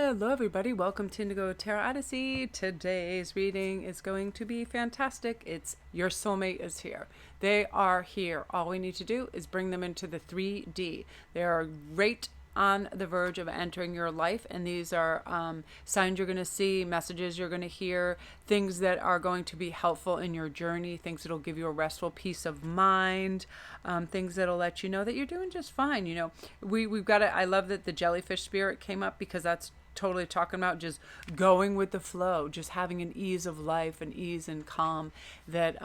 Hello everybody, welcome to Indigo Tarot Odyssey. Today's reading is going to be fantastic. It's your soulmate is here. They are here. All we need to do is bring them into the 3D. They are right on the verge of entering your life, and these are signs you're going to see, messages you're going to hear, things that are going to be helpful in your journey, things that'll give you a restful peace of mind, things that'll let you know that you're doing just fine. You know, we've got to, I love that the jellyfish spirit came up, because that's totally talking about just going with the flow, just having an ease of life, an ease and calm that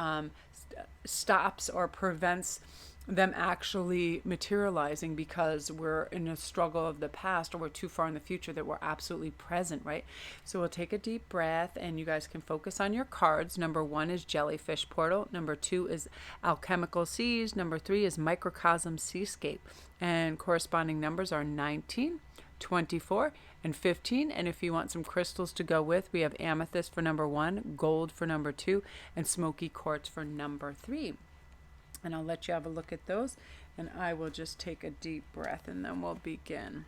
stops or prevents them actually materializing, because we're in a struggle of the past, or we're too far in the future that we're absolutely present, right? So we'll take a deep breath, and you guys can focus on your cards. Number 1 is Jellyfish Portal. Number 2 is Alchemical Seas. Number 3 is Microcosm Seascape. And corresponding numbers are 19, 24, and 15. And if you want some crystals to go with, we have amethyst for number 1, gold for number 2, and smoky quartz for number 3. And I'll let you have a look at those, and I will just take a deep breath, and then we'll begin.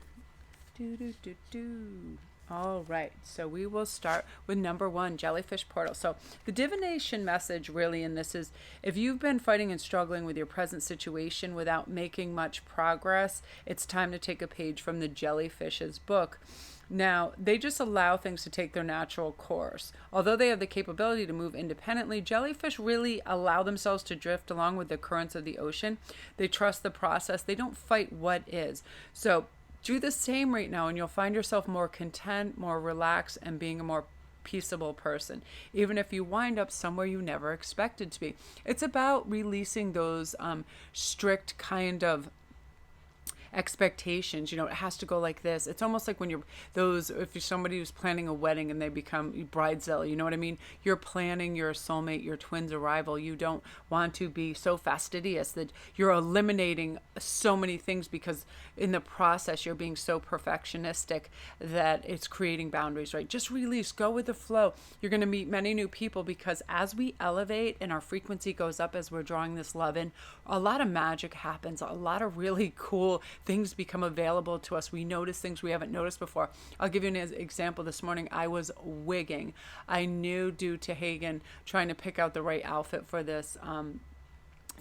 All right, so we will start with number 1, Jellyfish Portal. So the divination message really in this is, if you've been fighting and struggling with your present situation without making much progress, it's time to take a page from the Jellyfish's book. Now, they just allow things to take their natural course. Although they have the capability to move independently, jellyfish really allow themselves to drift along with the currents of the ocean. They trust the process. They don't fight what is. So do the same right now, and you'll find yourself more content, more relaxed, and being a more peaceable person, even if you wind up somewhere you never expected to be. It's about releasing those strict kind of expectations. You know, it has to go like this. It's almost like when if you're somebody who's planning a wedding and they become bridezilla, you know what I mean? You're planning your soulmate, your twin's arrival. You don't want to be so fastidious that you're eliminating so many things, because in the process you're being so perfectionistic that it's creating boundaries, right? Just release, go with the flow. You're going to meet many new people, because as we elevate and our frequency goes up, as we're drawing this love in, a lot of magic happens. A lot of really cool things become available to us. We notice things we haven't noticed before. I'll give you an example. This morning I was wigging. I knew, due to Hagen trying to pick out the right outfit for this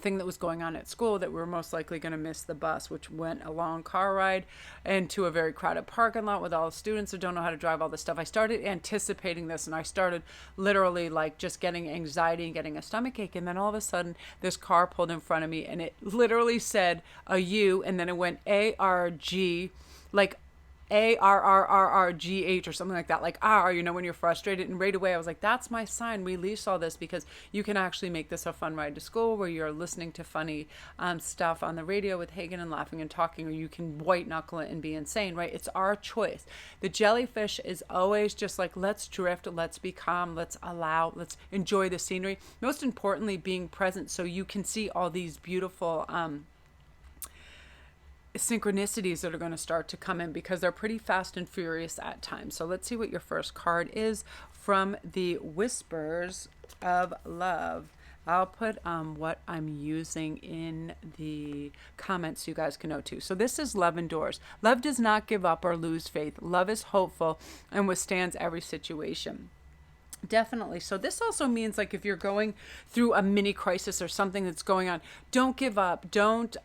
thing that was going on at school, that we were most likely going to miss the bus, which went a long car ride into a very crowded parking lot with all the students who don't know how to drive, all this stuff. I started anticipating this, and I started literally like just getting anxiety and getting a stomach ache. And then all of a sudden this car pulled in front of me, and it literally said a U, and then it went ARG, like ARRRRGH or something like that, like R, you know, when you're frustrated. And right away I was like, that's my sign. Release all this, because you can actually make this a fun ride to school, where you're listening to funny stuff on the radio with Hagen and laughing and talking, or you can white knuckle it and be insane, right? It's our choice. The jellyfish is always just like, let's drift, let's be calm, let's let's enjoy the scenery. Most importantly, being present, so you can see all these beautiful synchronicities that are going to start to come in, because they're pretty fast and furious at times. So let's see what your first card is from the Whispers of Love. I'll put what I'm using in the comments so you guys can know too. So this is Love Endures. Love does not give up or lose faith. Love is hopeful and withstands every situation. Definitely. So this also means, like, if you're going through a mini crisis or something that's going on, don't give up. Don't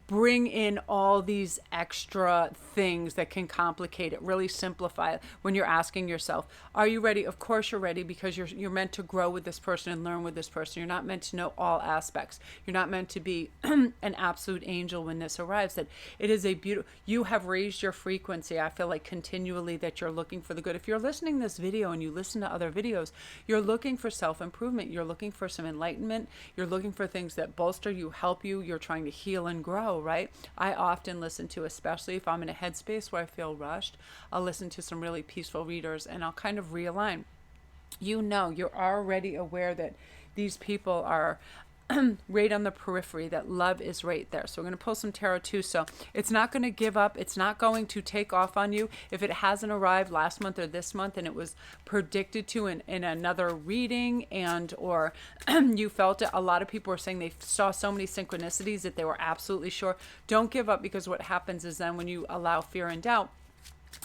bring in all these extra things that can complicate it. Really simplify it. When you're asking yourself, are you ready? Of course you're ready, because you're meant to grow with this person and learn with this person. You're not meant to know all aspects. You're not meant to be an absolute angel when this arrives. That it is a beautiful, you have raised your frequency. I feel like continually that you're looking for the good. If you're listening to this video and you listen to other videos, you're looking for self-improvement. You're looking for some enlightenment. You're looking for things that bolster you, help you. You're trying to heal and grow. Right? I often listen to, especially if I'm in a headspace where I feel rushed, I'll listen to some really peaceful readers, and I'll kind of realign. You know, you're already aware that these people are right on the periphery, that love is right there. So we're going to pull some tarot too. So it's not going to give up. It's not going to take off on you. If it hasn't arrived last month or this month, and it was predicted to in another reading, and or you felt it, a lot of people were saying they saw so many synchronicities that they were absolutely sure. Don't give up, because what happens is then when you allow fear and doubt,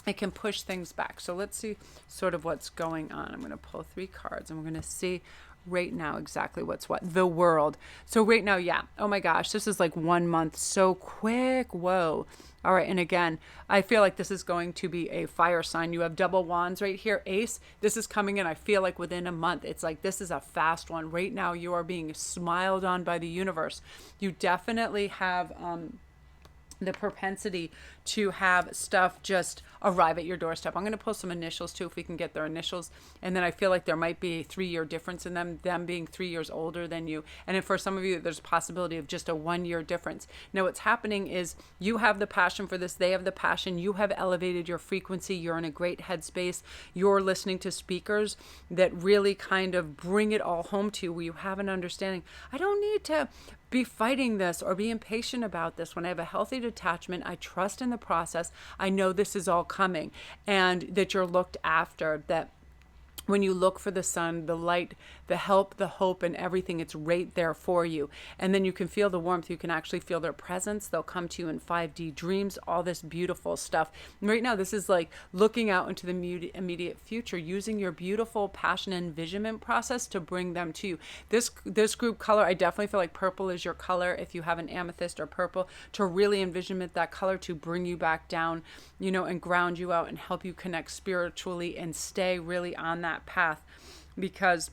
it can push things back. So let's see sort of what's going on. I'm going to pull 3 cards and we're going to see right now exactly what's what. The world. So right now, yeah. Oh my gosh, this is like 1 month. So quick. Whoa. All right. And again, I feel like this is going to be a fire sign. You have double wands right here. Ace. This is coming in. I feel like within a month. It's like this is a fast one. Right now, you are being smiled on by the universe. You definitely have the propensity to have stuff just arrive at your doorstep. I'm going to pull some initials too, if we can get their initials. And then I feel like there might be a 3-year difference in them being 3 years older than you. And if for some of you, there's a possibility of just a 1-year difference. Now what's happening is you have the passion for this. They have the passion. You have elevated your frequency. You're in a great headspace. You're listening to speakers that really kind of bring it all home to you, where you have an understanding. I don't need to be fighting this or be impatient about this. When I have a healthy detachment, I trust in the process. I know this is all coming and that you're looked after, that when you look for the sun, the light, the help, the hope, and everything, it's right there for you. And then you can feel the warmth. You can actually feel their presence. They'll come to you in 5D dreams, all this beautiful stuff. And right now, this is like looking out into the immediate future, using your beautiful passion and envisionment process to bring them to you. This group color, I definitely feel like purple is your color. If you have an amethyst or purple, to really envisionment that color to bring you back down, you know, and ground you out and help you connect spiritually and stay really on that path. Because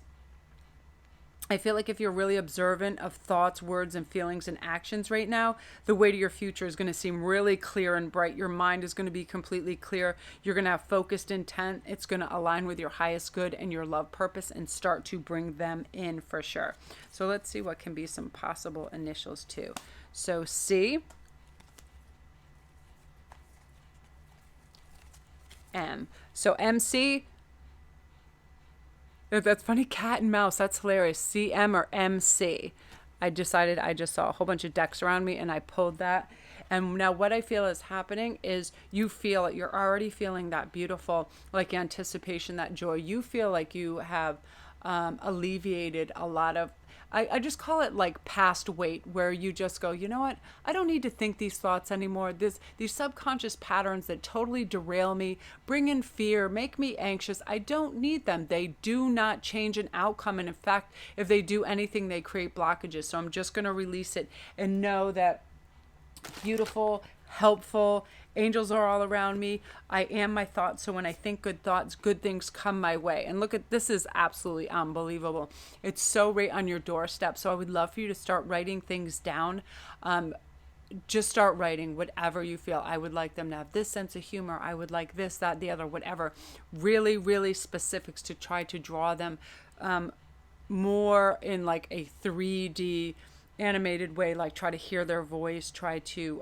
I feel like if you're really observant of thoughts, words, and feelings and actions right now, the way to your future is going to seem really clear and bright. Your mind is going to be completely clear. You're going to have focused intent. It's going to align with your highest good and your love purpose and start to bring them in for sure. So let's see what can be some possible initials too. So C, M. So MC, that's funny, cat and mouse. That's hilarious. CM or MC. I decided, I just saw a whole bunch of decks around me and I pulled that. And now what I feel is happening is you feel it. You're already feeling that beautiful, like anticipation, that joy. You feel like you have alleviated a lot of, I just call it like past weight, where you just go, you know what? I don't need to think these thoughts anymore. These subconscious patterns that totally derail me, bring in fear, make me anxious. I don't need them. They do not change an outcome. And in fact, if they do anything, they create blockages. So I'm just going to release it and know that beautiful, helpful, angels are all around me. I am my thoughts. So when I think good thoughts, good things come my way. And look at this, is absolutely unbelievable. It's so right on your doorstep. So I would love for you to start writing things down. Just start writing whatever you feel. I would like them to have this sense of humor. I would like this, that, the other, whatever. Really, really specifics to try to draw them more in like a 3D animated way. Like try to hear their voice, try to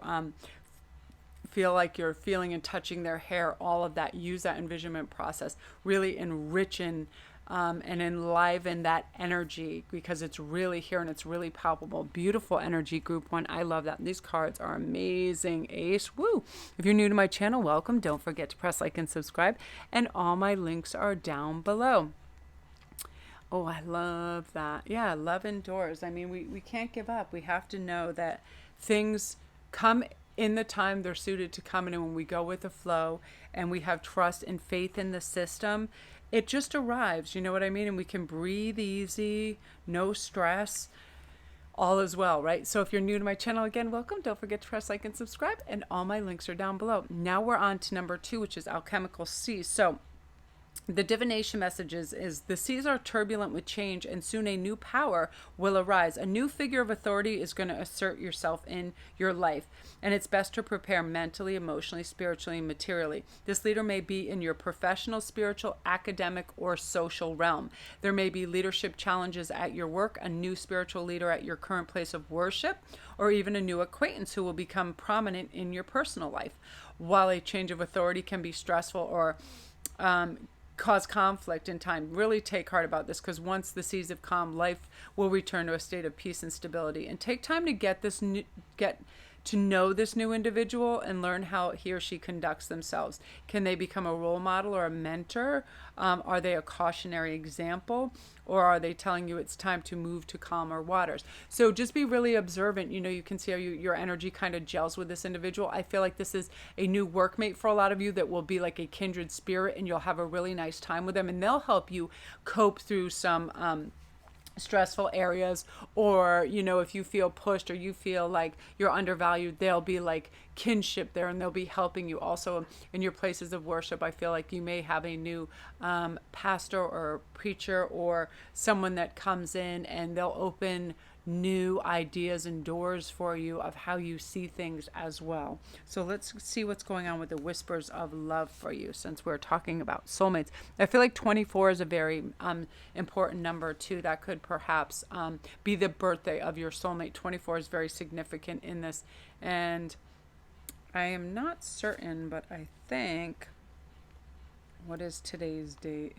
feel like you're feeling and touching their hair, all of that. Use that envisionment process, really enrichen and enliven that energy, because it's really here and it's really palpable. Beautiful energy, group 1. I love that. These cards are amazing. Ace, woo. If you're new to my channel, welcome. Don't forget to press like and subscribe, and all my links are down below. Oh, I love that. Yeah, love indoors. I mean, we can't give up. We have to know that things come in the time they're suited to come in, and when we go with the flow and we have trust and faith in the system, it just arrives. You know what I mean? And we can breathe easy, no stress, all is well, right? So if you're new to my channel, again, welcome. Don't forget to press like and subscribe, and all my links are down below. Now we're on to number 2, which is Alchemical Sea. So the divination messages is the seas are turbulent with change, and soon a new power will arise. A new figure of authority is going to assert yourself in your life, and it's best to prepare mentally, emotionally, spiritually, and materially. This leader may be in your professional, spiritual, academic, or social realm. There may be leadership challenges at your work, a new spiritual leader at your current place of worship, or even a new acquaintance who will become prominent in your personal life. While a change of authority can be stressful or cause conflict in time, really take heart about this, because once the seas have calmed, life will return to a state of peace and stability. And take time to get to know this new individual and learn how he or she conducts themselves. Can they become a role model or a mentor? Are they a cautionary example? Or are they telling you it's time to move to calmer waters? So just be really observant. You know, you can see how your energy kind of gels with this individual. I feel like this is a new workmate for a lot of you that will be like a kindred spirit, and you'll have a really nice time with them, and they'll help you cope through some stressful areas, or you know, if you feel pushed or you feel like you're undervalued, they'll be like kinship there, and they'll be helping you. Also in your places of worship, I feel like you may have a new pastor or preacher or someone that comes in, and they'll open new ideas and doors for you of how you see things as well. So let's see what's going on with the whispers of love for you, since we're talking about soulmates. I feel like 24 is a very important number too. That could perhaps be the birthday of your soulmate. 24 is very significant in this, and I am not certain, but I think, what is today's date?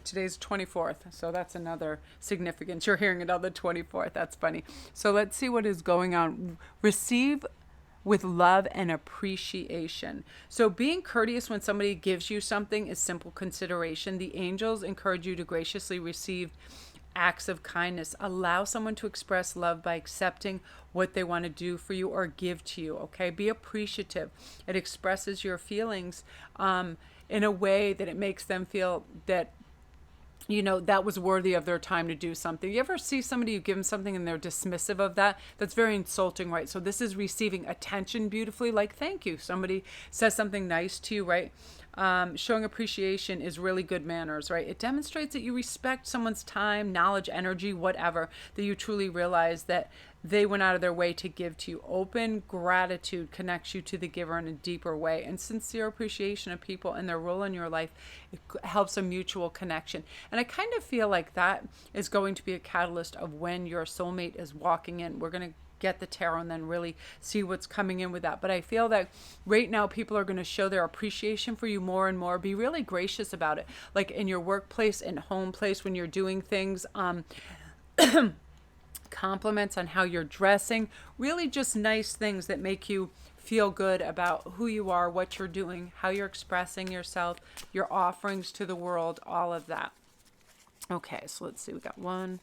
Today's 24th, so that's another significance. You're hearing it on the 24th. That's funny. So let's see what is going on. Receive with love and appreciation. So being courteous when somebody gives you something is simple consideration. The angels encourage you to graciously receive acts of kindness. Allow someone to express love by accepting what they want to do for you or give to you. Okay, be appreciative. It expresses your feelings in a way that it makes them feel that, you know, that was worthy of their time to do something. You ever see somebody, you give them something and they're dismissive of that? That's very insulting, right? So this is receiving attention beautifully, like thank you. Somebody says something nice to you, right? Showing appreciation is really good manners, right? It demonstrates that you respect someone's time, knowledge, energy, whatever, that you truly realize that they went out of their way to give to you. Open gratitude connects you to the giver in a deeper way, and sincere appreciation of people and their role in your life, it helps a mutual connection. And I kind of feel like that is going to be a catalyst of when your soulmate is walking in. We're going to get the tarot and then really see what's coming in with that. But I feel that right now people are going to show their appreciation for you more and more. Be really gracious about it, like in your workplace and home place when you're doing things. Compliments on how you're dressing, really just nice things that make you feel good about who you are, what you're doing, how you're expressing yourself, your offerings to the world, all of that. Okay, so let's see, we got one.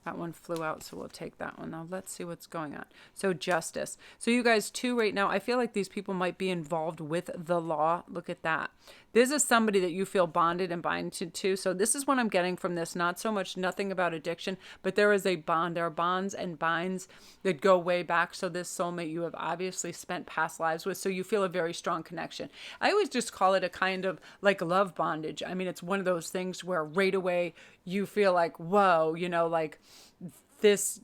That one flew out, so we'll take that one. Now let's see what's going on. So justice. So you guys too right now, I feel like these people might be involved with the law. Look at that. This is somebody that you feel bonded and binded to. So this is what I'm getting from this. Not so much nothing about addiction, but there is a bond. There are bonds and binds that go way back. So this soulmate you have obviously spent past lives with. So you feel a very strong connection. I always just call it a kind of like love bondage. I mean, it's one of those things where right away you feel like, whoa, you know, like this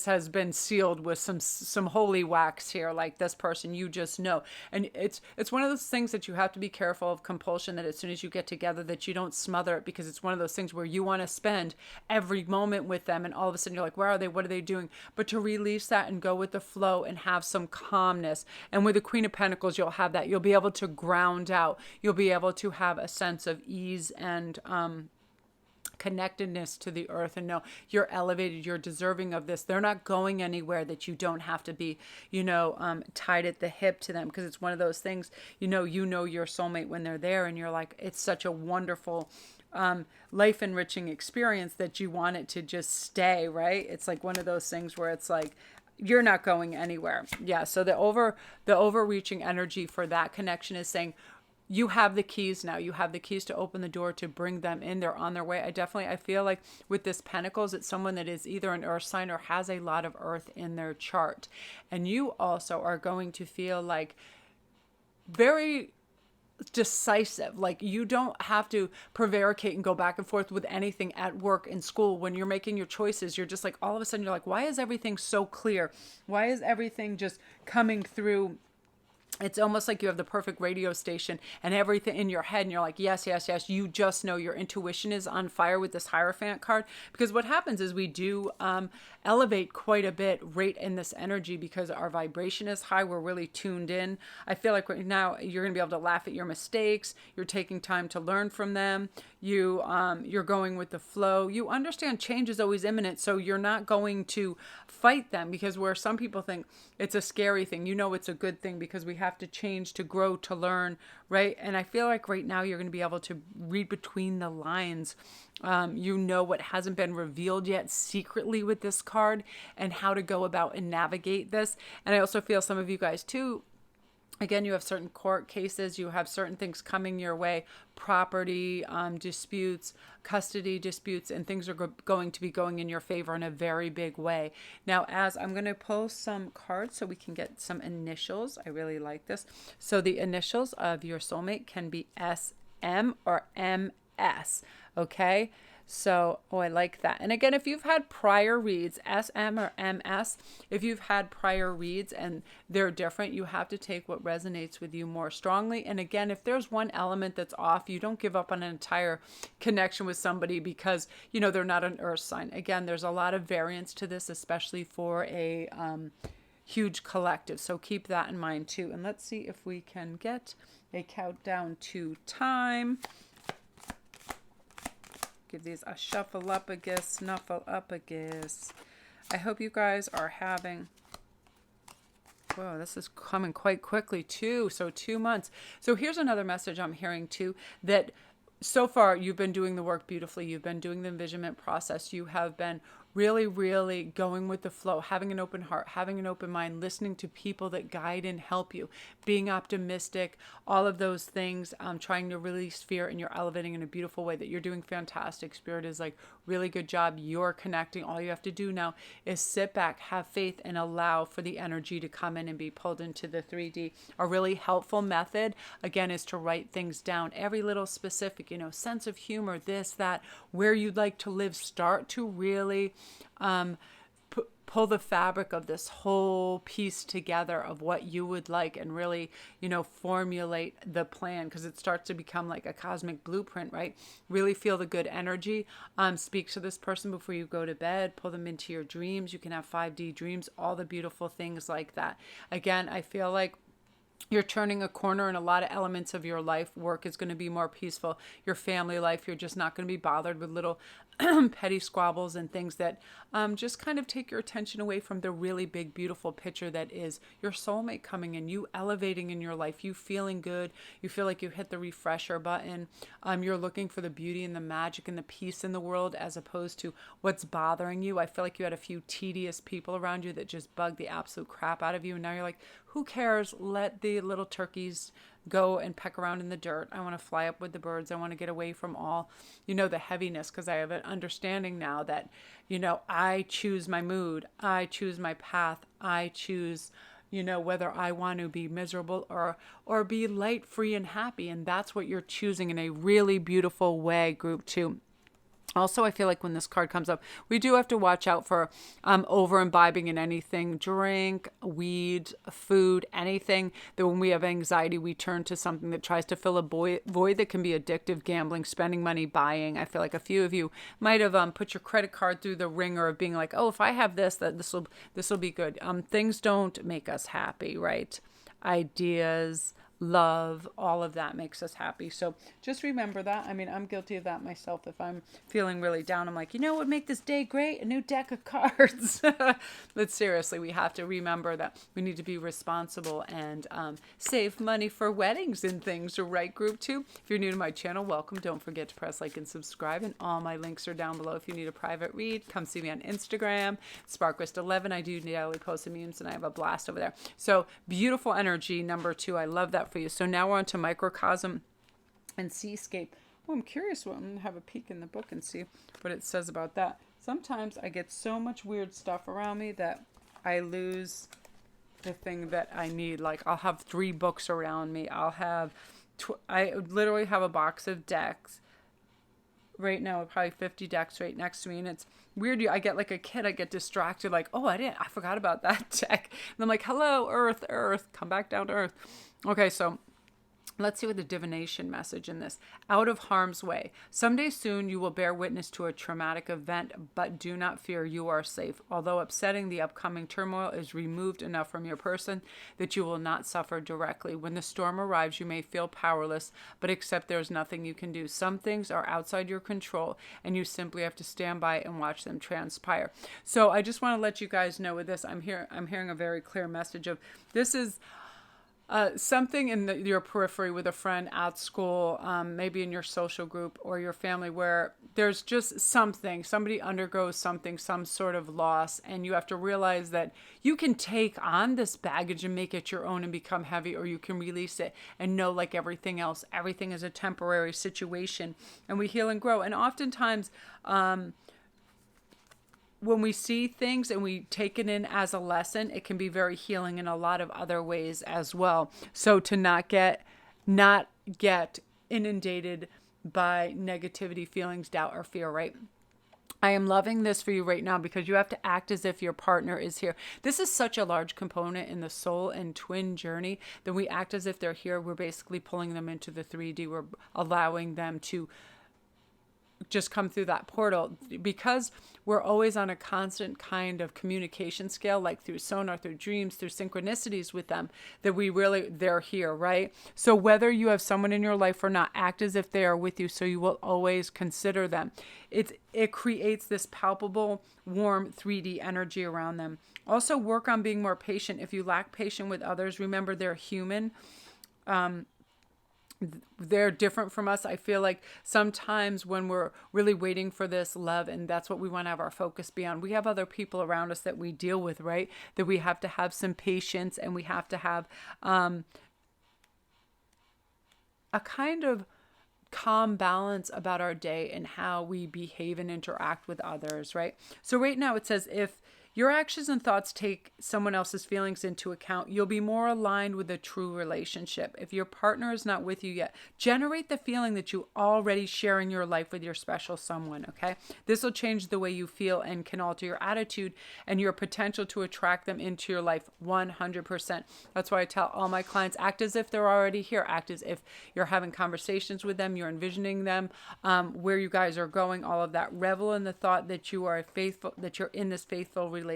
has been sealed with some holy wax here, like this person you just know. And it's one of those things that you have to be careful of compulsion, that as soon as you get together that you don't smother it, because it's one of those things where you want to spend every moment with them, and all of a sudden you're like, where are they, what are they doing? But to release that and go with the flow and have some calmness. And with the Queen of Pentacles, you'll have that. You'll be able to ground out. You'll be able to have a sense of ease and connectedness to the earth, and know you're elevated, you're deserving of this. They're not going anywhere that you don't have to be, you know, tied at the hip to them, because it's one of those things, you know your soulmate when they're there, and you're like, it's such a wonderful life enriching experience that you want it to just stay, right? It's like one of those things where it's like you're not going anywhere. Yeah, so the overreaching energy for that connection is saying, you have the keys now. You have the keys to open the door to bring them in. They're on their way. I feel like with this Pentacles, it's someone that is either an earth sign or has a lot of earth in their chart. And you also are going to feel like very decisive. Like you don't have to prevaricate and go back and forth with anything at work, in school. When you're making your choices, you're just like, all of a sudden you're like, why is everything so clear? Why is everything just coming through It's almost like you have the perfect radio station and everything in your head, and you're like, yes, yes, yes. You just know your intuition is on fire with this Hierophant card, because what happens is we do elevate quite a bit right in this energy because our vibration is high. We're really tuned in. I feel like right now you're going to be able to laugh at your mistakes. You're taking time to learn from them. You're going with the flow. You understand change is always imminent, so you're not going to fight them, because where some people think it's a scary thing, it's a good thing, because we have to change to grow, to learn, right? And I feel like right now you're going to be able to read between the lines. What hasn't been revealed yet secretly with this card, and how to go about and navigate this. And I also feel some of you guys too, again, you have certain court cases, you have certain things coming your way, property disputes, custody disputes, and things are going to be going in your favor in a very big way. Now, as I'm going to pull some cards so we can get some initials. I really like this. So the initials of your soulmate can be SM or MS, okay? So, I like that. And again, if you've had prior reads, SM or MS, if you've had prior reads and they're different, you have to take what resonates with you more strongly. And again, if there's one element that's off, you don't give up on an entire connection with somebody because, they're not an earth sign. Again, there's a lot of variance to this, especially for a huge collective. So keep that in mind too. And let's see if we can get a countdown to time. Give these a shuffle up again, snuffle up again. I hope you guys are having... Whoa, this is coming quite quickly too. So 2 months. So here's another message I'm hearing too, that so far you've been doing the work beautifully. You've been doing the envisionment process. You have been really, really going with the flow, having an open heart, having an open mind, listening to people that guide and help you, being optimistic, all of those things, trying to release fear, and you're elevating in a beautiful way. That you're doing fantastic. Spirit is like, really good job. You're connecting. All you have to do now is sit back, have faith, and allow for the energy to come in and be pulled into the 3D. A really helpful method, again, is to write things down. Every little specific, sense of humor, this, that, where you'd like to live. Start to really pull the fabric of this whole piece together of what you would like, and really, formulate the plan, because it starts to become like a cosmic blueprint, right? Really feel the good energy. Speak to this person before you go to bed. Pull them into your dreams. You can have 5D dreams, all the beautiful things like that. Again, I feel like you're turning a corner in a lot of elements of your life. Work is going to be more peaceful. Your family life, you're just not going to be bothered with little petty squabbles and things that just kind of take your attention away from the really big, beautiful picture that is your soulmate coming in, you elevating in your life, you feeling good. You feel like you hit the refresher button. You're looking for the beauty and the magic and the peace in the world, as opposed to what's bothering you. I feel like you had a few tedious people around you that just bugged the absolute crap out of you. And now you're like, who cares? Let the little turkeys go and peck around in the dirt. I want to fly up with the birds. I want to get away from all, the heaviness, because I have an understanding now that, I choose my mood. I choose my path. I choose, whether I want to be miserable or be light, free, and happy. And that's what you're choosing in a really beautiful way, group 2. Also, I feel like when this card comes up, we do have to watch out for over imbibing in anything, drink, weed, food, anything that when we have anxiety, we turn to something that tries to fill a void that can be addictive, gambling, spending money, buying. I feel like a few of you might have put your credit card through the ringer of being like, oh, if I have this, that this will be good. Things don't make us happy, right? Ideas, love, all of that makes us happy. So just remember that. I mean, I'm guilty of that myself. If I'm feeling really down, I'm like, what would make this day great? A new deck of cards. But seriously, we have to remember that we need to be responsible and save money for weddings and things. Right, group 2? If you're new to my channel, welcome. Don't forget to press like and subscribe, and all my links are down below. If you need a private read, come see me on Instagram, Sparkwist11. I do daily posts and memes, and I have a blast over there. So beautiful energy, number 2. I love that for you. So now we're on to Microcosm and Seascape. Well, I'm curious. I'm going to have a peek in the book and see what it says about that. Sometimes I get so much weird stuff around me that I lose the thing that I need. Like, I'll have 3 books around me. I'll have, I literally have a box of decks right now with probably 50 decks right next to me, and it's weird. I get like a kid, I get distracted, like, oh, I forgot about that deck. And I'm like, hello, Earth, come back down to Earth. Okay, so let's see what the divination message in this. Out of harm's way. Someday soon you will bear witness to a traumatic event, but do not fear, you are safe. Although upsetting, the upcoming turmoil is removed enough from your person that you will not suffer directly. When the storm arrives, you may feel powerless, but accept there is nothing you can do. Some things are outside your control, and you simply have to stand by and watch them transpire. So I just want to let you guys know with this, I'm hearing a very clear message of this is something in your periphery with a friend at school, maybe in your social group or your family, where there's just somebody undergoes something, some sort of loss, and you have to realize that you can take on this baggage and make it your own and become heavy, or you can release it and know, like everything else, everything is a temporary situation, and we heal and grow. And oftentimes, when we see things and we take it in as a lesson, it can be very healing in a lot of other ways as well. So to not get inundated by negativity, feelings, doubt, or fear, right? I am loving this for you right now because you have to act as if your partner is here. This is such a large component in the soul and twin journey that we act as if they're here. We're basically pulling them into the 3D. We're allowing them to just come through that portal, because we're always on a constant kind of communication scale, like through sonar, through dreams, through synchronicities with them, that they're here, right? So whether you have someone in your life or not, act as if they are with you, so you will always consider them. It creates this palpable, warm 3D energy around them. Also, work on being more patient. If you lack patience with others, remember they're human. They're different from us. I feel like sometimes when we're really waiting for this love, and that's what we want to have our focus be on, we have other people around us that we deal with, right? That we have to have some patience, and we have to have a kind of calm balance about our day and how we behave and interact with others, right? So right now it says, if your actions and thoughts take someone else's feelings into account, you'll be more aligned with a true relationship. If your partner is not with you yet, generate the feeling that you already sharing your life with your special someone, okay? This will change the way you feel and can alter your attitude and your potential to attract them into your life 100%. That's why I tell all my clients, act as if they're already here. Act as if you're having conversations with them, you're envisioning them, where you guys are going, all of that. Revel in the thought that you are faithful, that you're in this faithful relationship.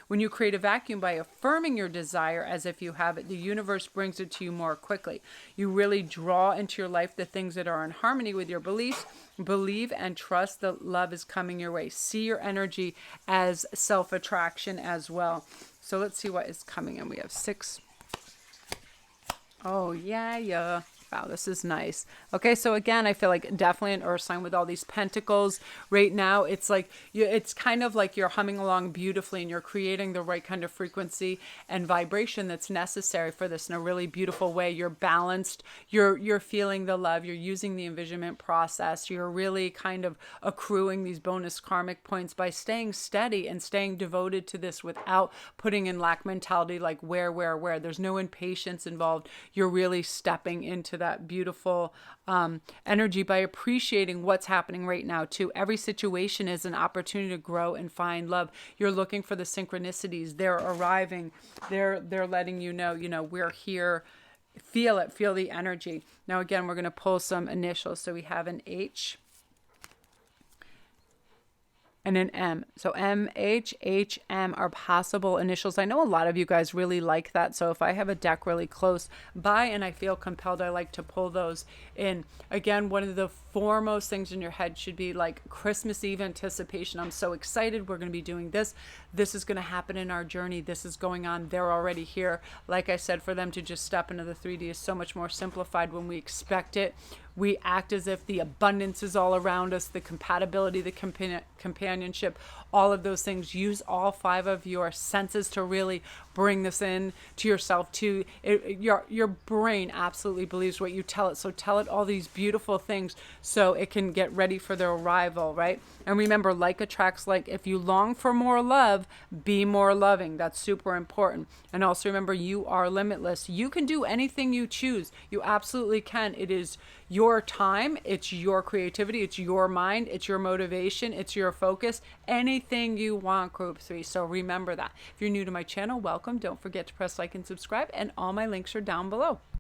When you create a vacuum by affirming your desire as if you have it, the universe brings it to you more quickly. You really draw into your life the things that are in harmony with your beliefs. Believe and trust that love is coming your way. See your energy as self-attraction as well. So let's see what is coming in. We have 6. Oh, yeah. Wow, this is nice. Okay, so again, I feel like definitely an earth sign with all these pentacles. Right now, it's like it's kind of like you're humming along beautifully and you're creating the right kind of frequency and vibration that's necessary for this in a really beautiful way. You're balanced. You're feeling the love. You're using the envisionment process. You're really kind of accruing these bonus karmic points by staying steady and staying devoted to this without putting in lack mentality, like where. There's no impatience involved. You're really stepping into that beautiful energy by appreciating what's happening right now too. Every situation is an opportunity to grow and find love. You're looking for the synchronicities. They're arriving. They're letting you know, we're here. Feel it. Feel the energy. Now again, we're going to pull some initials. So we have an H and an M. So M, H, H, M are possible initials. I know a lot of you guys really like that. So if I have a deck really close by and I feel compelled, I like to pull those in. Again, one of the foremost things in your head should be like Christmas Eve anticipation. I'm so excited. We're going to be doing this. This is going to happen in our journey. This is going on. They're already here. Like I said, for them to just step into the 3D is so much more simplified when we expect it. We act as if the abundance is all around us, the compatibility, the companionship, all of those things. Use all 5 of your senses to really bring this in to yourself too. Your brain absolutely believes what you tell it. So tell it all these beautiful things so it can get ready for their arrival, right? And remember, like attracts like. If you long for more love, be more loving. That's super important. And also remember, you are limitless. You can do anything you choose. You absolutely can. It is your your time, it's your creativity, it's your mind, it's your motivation, it's your focus, anything you want, group 3. So remember that. If you're new to my channel, welcome. Don't forget to press like and subscribe, and all my links are down below.